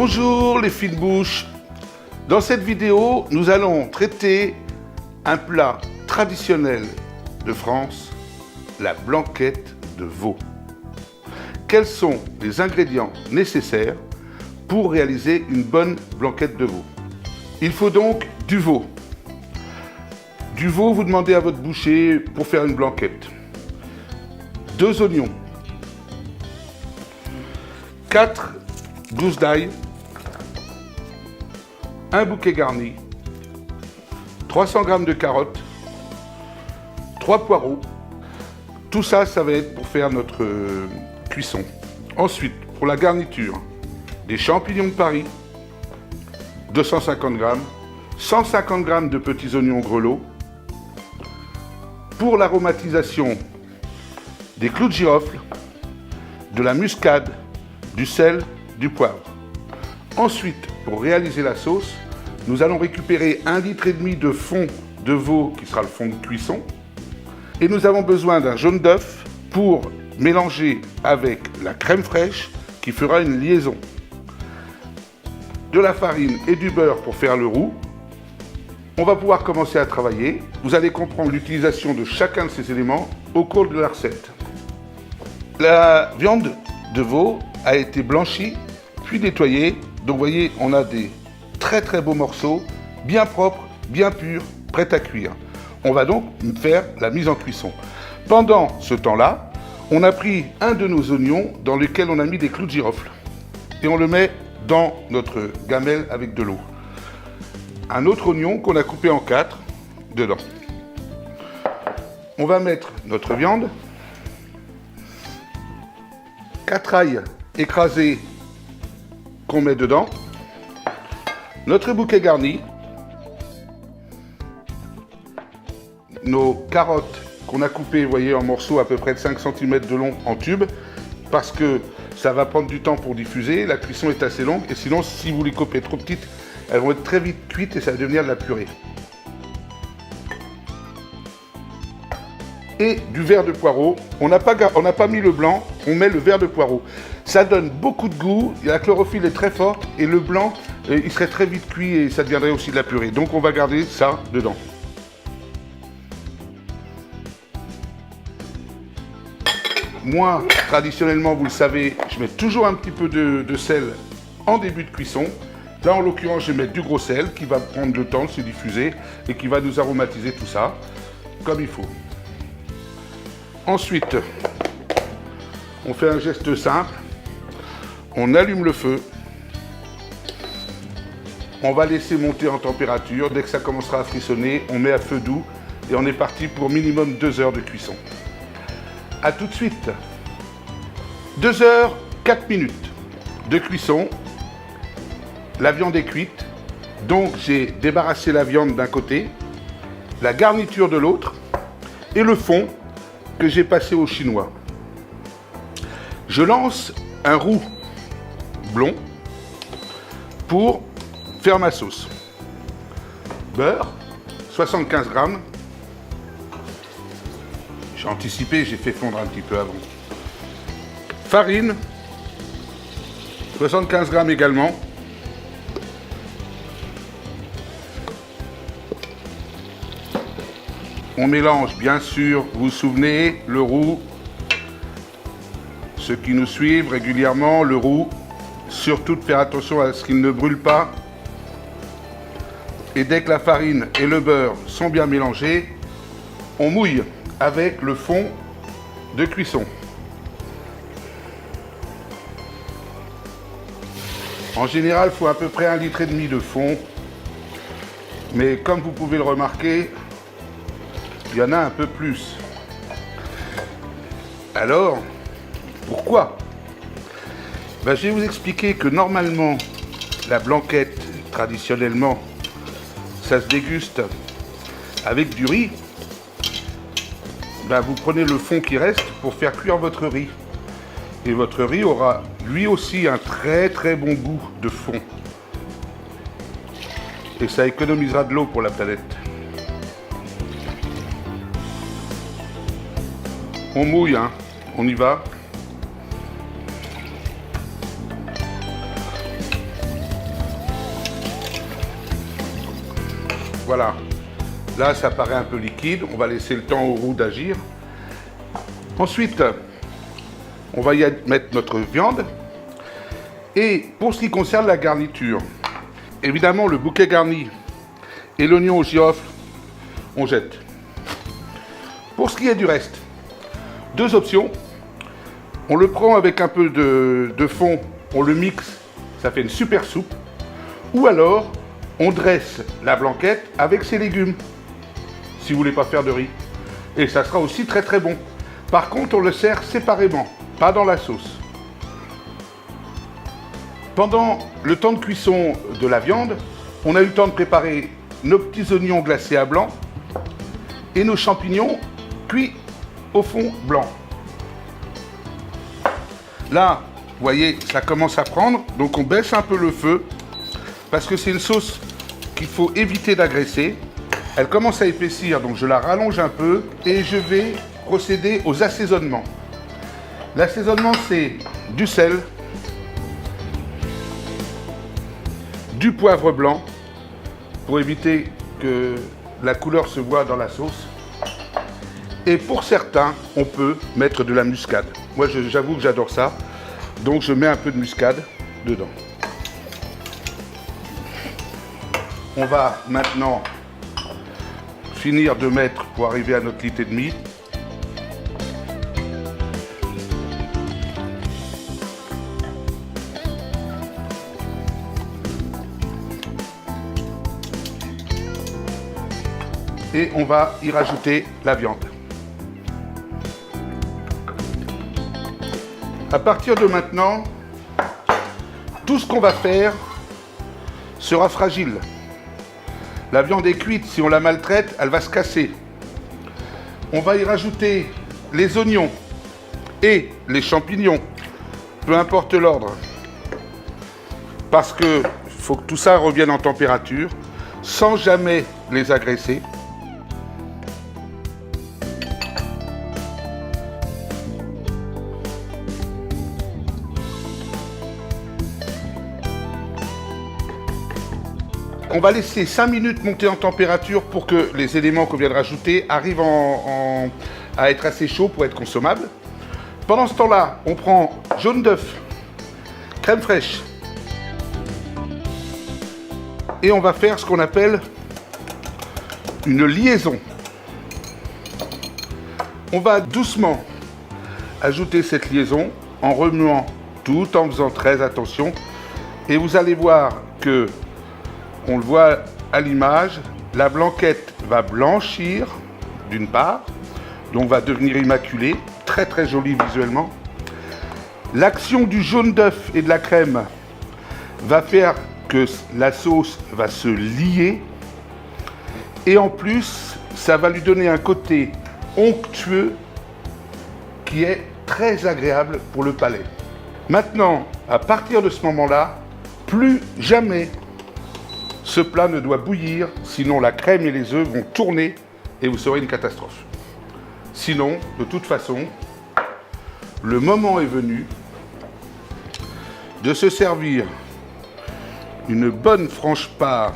Bonjour les fines bouches. Dans cette vidéo, nous allons traiter un plat traditionnel de France, la blanquette de veau. Quels sont les ingrédients nécessaires pour réaliser une bonne blanquette de veau? Il faut donc du veau. Du veau, vous demandez à votre boucher pour faire une blanquette. 2 oignons, 4 gousses d'ail, un bouquet garni, 300 g de carottes, 3 poireaux. Tout ça, ça va être pour faire notre cuisson. Ensuite, pour la garniture, des champignons de Paris, 250 g, 150 g de petits oignons grelots. Pour l'aromatisation, des clous de girofle, de la muscade, du sel, du poivre. Ensuite, pour réaliser la sauce, nous allons récupérer 1,5 litre de fond de veau qui sera le fond de cuisson. Et nous avons besoin d'un jaune d'œuf pour mélanger avec la crème fraîche qui fera une liaison. De la farine et du beurre pour faire le roux. On va pouvoir commencer à travailler. Vous allez comprendre l'utilisation de chacun de ces éléments au cours de la recette. La viande de veau a été blanchie, puis nettoyée. Donc vous voyez, on a des très beaux morceaux, bien propres, bien purs, prêts à cuire. On va donc faire la mise en cuisson. Pendant ce temps-là, on a pris un de nos oignons dans lequel on a mis des clous de girofle. Et on le met dans notre gamelle avec de l'eau. Un autre oignon qu'on a coupé en 4 dedans. On va mettre notre viande, 4 ailes écrasés qu'on met dedans, notre bouquet garni, nos carottes qu'on a coupées, vous voyez, en morceaux à peu près de 5 cm de long en tubes, parce que ça va prendre du temps pour diffuser, la cuisson est assez longue, et sinon, si vous les coupez trop petites, elles vont être très vite cuites et ça va devenir de la purée. Et du verre de poireau. On n'a pas mis le blanc, on met le verre de poireau. Ça donne beaucoup de goût, la chlorophylle est très forte et le blanc, il serait très vite cuit et ça deviendrait aussi de la purée. Donc on va garder ça dedans. Moi, traditionnellement, vous le savez, je mets toujours un petit peu de sel en début de cuisson. Là, en l'occurrence, je vais mettre du gros sel qui va prendre le temps de se diffuser et qui va nous aromatiser tout ça comme il faut. Ensuite, on fait un geste simple. On allume le feu. On va laisser monter en température. Dès que ça commencera à frissonner, on met à feu doux et on est parti pour minimum 2 heures de cuisson. A tout de suite. 2 heures, 4 minutes de cuisson. La viande est cuite, donc j'ai débarrassé la viande d'un côté, la garniture de l'autre et le fond que j'ai passé au chinois. Je lance un roux blond pour faire ma sauce. Beurre, 75 g. J'ai anticipé, j'ai fait fondre un petit peu avant. Farine, 75 g également. On mélange, bien sûr, vous vous souvenez, le roux. Ceux qui nous suivent régulièrement, le roux. Surtout de faire attention à ce qu'il ne brûle pas. Et dès que la farine et le beurre sont bien mélangés, on mouille avec le fond de cuisson. En général, il faut à peu près 1,5 litre de fond. Mais comme vous pouvez le remarquer, il y en a un peu plus. Alors, pourquoi? Je vais vous expliquer que normalement, la blanquette, traditionnellement, ça se déguste avec du riz. Vous prenez le fond qui reste pour faire cuire votre riz. Et votre riz aura lui aussi un très bon goût de fond. Et ça économisera de l'eau pour la planète. On mouille, hein. On y va. Voilà. Là, ça paraît un peu liquide. On va laisser le temps au roux d'agir. Ensuite, on va y mettre notre viande. Et pour ce qui concerne la garniture, évidemment, le bouquet garni et l'oignon au girofle, on jette. Pour ce qui est du reste, deux options. On le prend avec un peu de fond, on le mixe, ça fait une super soupe. Ou alors, on dresse la blanquette avec ses légumes, si vous voulez pas faire de riz. Et ça sera aussi très très bon. Par contre, on le sert séparément, pas dans la sauce. Pendant le temps de cuisson de la viande, on a eu le temps de préparer nos petits oignons glacés à blanc et nos champignons cuits au fond blanc. Là, vous voyez, ça commence à prendre, donc on baisse un peu le feu parce que c'est une sauce qu'il faut éviter d'agresser. Elle commence à épaissir, donc je la rallonge un peu et je vais procéder aux assaisonnements. L'assaisonnement, c'est du sel, du poivre blanc pour éviter que la couleur se voie dans la sauce. Et pour certains, on peut mettre de la muscade. Moi, j'avoue que j'adore ça. Donc, je mets un peu de muscade dedans. On va maintenant finir de mettre pour arriver à notre litre et demi. Et on va y rajouter la viande. À partir de maintenant, tout ce qu'on va faire sera fragile. La viande est cuite, si on la maltraite, elle va se casser. On va y rajouter les oignons et les champignons, peu importe l'ordre. Parce qu'il faut que tout ça revienne en température, sans jamais les agresser. On va laisser 5 minutes monter en température pour que les éléments qu'on vient de rajouter arrivent à être assez chauds pour être consommables. Pendant ce temps-là, on prend jaune d'œuf, crème fraîche et on va faire ce qu'on appelle une liaison. On va doucement ajouter cette liaison en remuant tout en faisant très attention et vous allez voir que on le voit à l'image, la blanquette va blanchir d'une part, donc va devenir immaculée, très très jolie visuellement. L'action du jaune d'œuf et de la crème va faire que la sauce va se lier et en plus, ça va lui donner un côté onctueux qui est très agréable pour le palais. Maintenant, à partir de ce moment-là, plus jamais ce plat ne doit bouillir, sinon la crème et les œufs vont tourner et vous serez une catastrophe. Sinon, de toute façon, le moment est venu de se servir une bonne franche part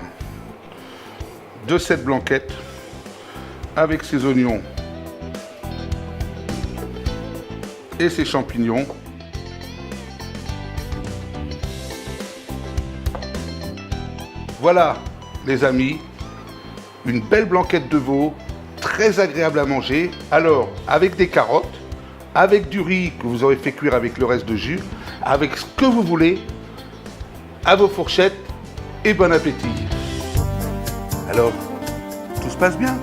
de cette blanquette avec ses oignons et ses champignons. Voilà, les amis, une belle blanquette de veau, très agréable à manger. Alors, avec des carottes, avec du riz que vous aurez fait cuire avec le reste de jus, avec ce que vous voulez, à vos fourchettes et bon appétit. Alors, tout se passe bien ?